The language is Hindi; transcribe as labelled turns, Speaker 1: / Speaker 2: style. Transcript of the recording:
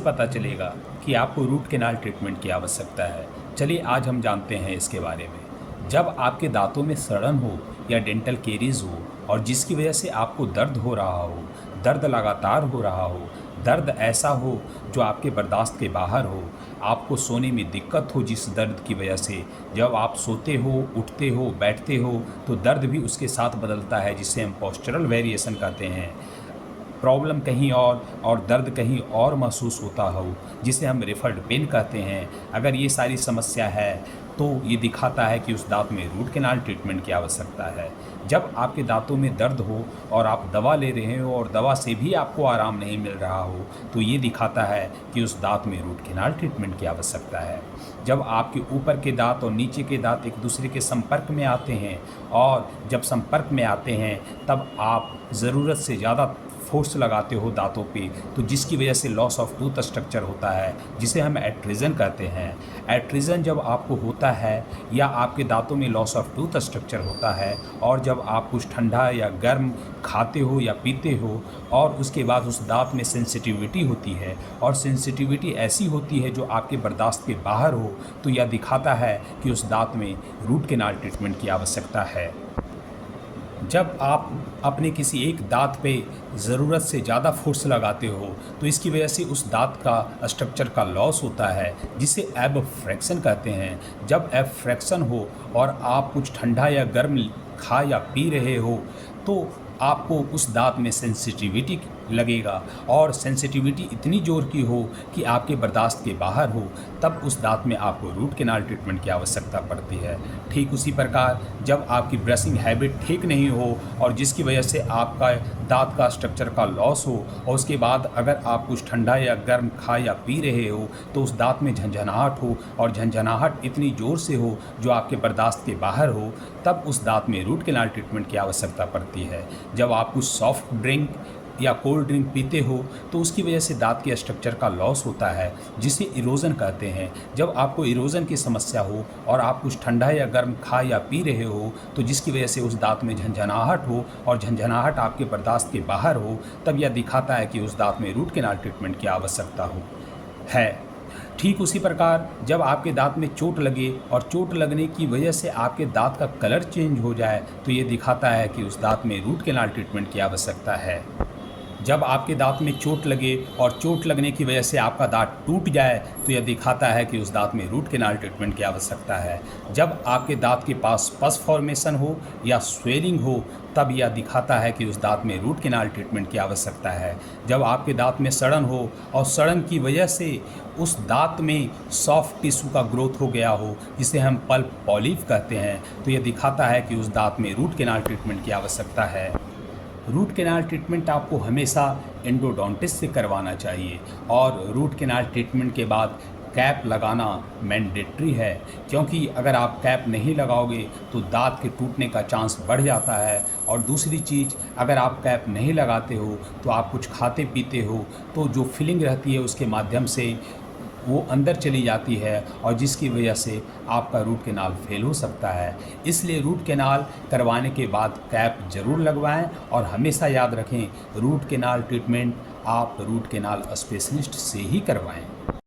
Speaker 1: पता चलेगा कि आपको रूट कैनाल ट्रीटमेंट की आवश्यकता है? चलिए आज हम जानते हैं इसके बारे में। जब आपके दांतों में सड़न हो या डेंटल केरीज हो और जिसकी वजह से आपको दर्द हो रहा हो, दर्द लगातार हो रहा हो, दर्द ऐसा हो जो आपके बर्दाश्त के बाहर हो, आपको सोने में दिक्कत हो जिस दर्द की वजह से, जब आप सोते हो, उठते हो, बैठते हो तो दर्द भी उसके साथ बदलता है जिसे हम पोस्चरल वेरिएशन कहते हैं। प्रॉब्लम कहीं और दर्द कहीं और महसूस होता हो जिसे हम रेफर्ड पेन कहते हैं। अगर ये सारी समस्या है तो ये दिखाता है कि उस दांत में रूट कैनाल ट्रीटमेंट की आवश्यकता है। जब आपके दांतों में दर्द हो और आप दवा ले रहे हो और दवा से भी आपको आराम नहीं मिल रहा हो तो ये दिखाता है कि उस दांत में रूट कैनाल ट्रीटमेंट की आवश्यकता है। जब आपके ऊपर के दांत और नीचे के दांत एक दूसरे के संपर्क में आते हैं और जब संपर्क में आते हैं तब आप ज़रूरत से ज़्यादा फोर्स लगाते हो दांतों पे, तो जिसकी वजह से लॉस ऑफ टूथ स्ट्रक्चर होता है जिसे हम एट्रिजन कहते हैं। एट्रिजन जब आपको होता है या आपके दांतों में लॉस ऑफ टूथ स्ट्रक्चर होता है और जब आप कुछ ठंडा या गर्म खाते हो या पीते हो और उसके बाद उस दांत में सेंसिटिविटी होती है और सेंसिटिविटी ऐसी होती है जो आपके बर्दाश्त के बाहर हो, तो यह दिखाता है कि उस दांत में रूट कैनाल ट्रीटमेंट की आवश्यकता है। जब आप अपने किसी एक दांत पे ज़रूरत से ज़्यादा फोर्स लगाते हो तो इसकी वजह से उस दांत का स्ट्रक्चर का लॉस होता है जिसे एबफ्रैक्शन कहते हैं। जब एबफ्रैक्शन हो और आप कुछ ठंडा या गर्म खा या पी रहे हो तो आपको उस दांत में सेंसिटिविटी लगेगा और सेंसिटिविटी इतनी ज़ोर की हो कि आपके बर्दाश्त के बाहर हो, तब उस दांत में आपको रूट कैनाल ट्रीटमेंट की आवश्यकता पड़ती है। ठीक उसी प्रकार जब आपकी ब्रशिंग हैबिट ठीक नहीं हो और जिसकी वजह से आपका दांत का स्ट्रक्चर का लॉस हो और उसके बाद अगर आप कुछ ठंडा या गर्म खा या पी रहे हो तो उस दांत में झंझनाहट हो और झंझनाहट इतनी ज़ोर से हो जो आपके बर्दाश्त के बाहर हो, तब उस दांत में रूट कैनाल ट्रीटमेंट की आवश्यकता पड़ती है। जब आप कुछ सॉफ्ट ड्रिंक या कोल्ड ड्रिंक पीते हो तो उसकी वजह से दांत के स्ट्रक्चर का लॉस होता है जिसे इरोजन कहते हैं। जब आपको इरोजन की समस्या हो और आप कुछ ठंडा या गर्म खा या पी रहे हो तो जिसकी वजह से उस दांत में झंझनाहट हो और झंझनाहट आपके बर्दाश्त के बाहर हो, तब यह दिखाता है कि उस दांत में रूट कैनाल ट्रीटमेंट की आवश्यकता है। ठीक उसी प्रकार जब आपके दांत में चोट लगे और चोट लगने की वजह से आपके दांत का कलर चेंज हो जाए तो ये दिखाता है कि उस दांत में रूट कैनाल ट्रीटमेंट की आवश्यकता है। जब आपके दांत में चोट लगे और चोट लगने की वजह से आपका दांत टूट जाए तो यह दिखाता है कि उस दांत में रूट कैनाल ट्रीटमेंट की आवश्यकता है। जब आपके दांत के पास पस फॉर्मेशन हो या स्वेलिंग हो तब यह दिखाता है कि उस दांत में रूट कैनाल ट्रीटमेंट की आवश्यकता है। जब आपके दांत में सड़न हो और सड़न की वजह से उस दांत में सॉफ्ट टिश्यू का ग्रोथ हो गया हो जिसे हम पल्प पॉलिप कहते हैं, तो यह दिखाता है कि उस दांत में रूट कैनाल ट्रीटमेंट की आवश्यकता है। रूट कैनाल ट्रीटमेंट आपको हमेशा एंडोडोंटिस्ट से करवाना चाहिए और रूट कैनाल ट्रीटमेंट के बाद कैप लगाना मैंडेटरी है, क्योंकि अगर आप कैप नहीं लगाओगे तो दांत के टूटने का चांस बढ़ जाता है। और दूसरी चीज़, अगर आप कैप नहीं लगाते हो तो आप कुछ खाते पीते हो तो जो फिलिंग रहती है उसके माध्यम से वो अंदर चली जाती है और जिसकी वजह से आपका रूट कैनाल फेल हो सकता है। इसलिए रूट कैनाल करवाने के बाद कैप ज़रूर लगवाएं और हमेशा याद रखें, रूट कैनाल ट्रीटमेंट आप रूट कैनाल स्पेशलिस्ट से ही करवाएं।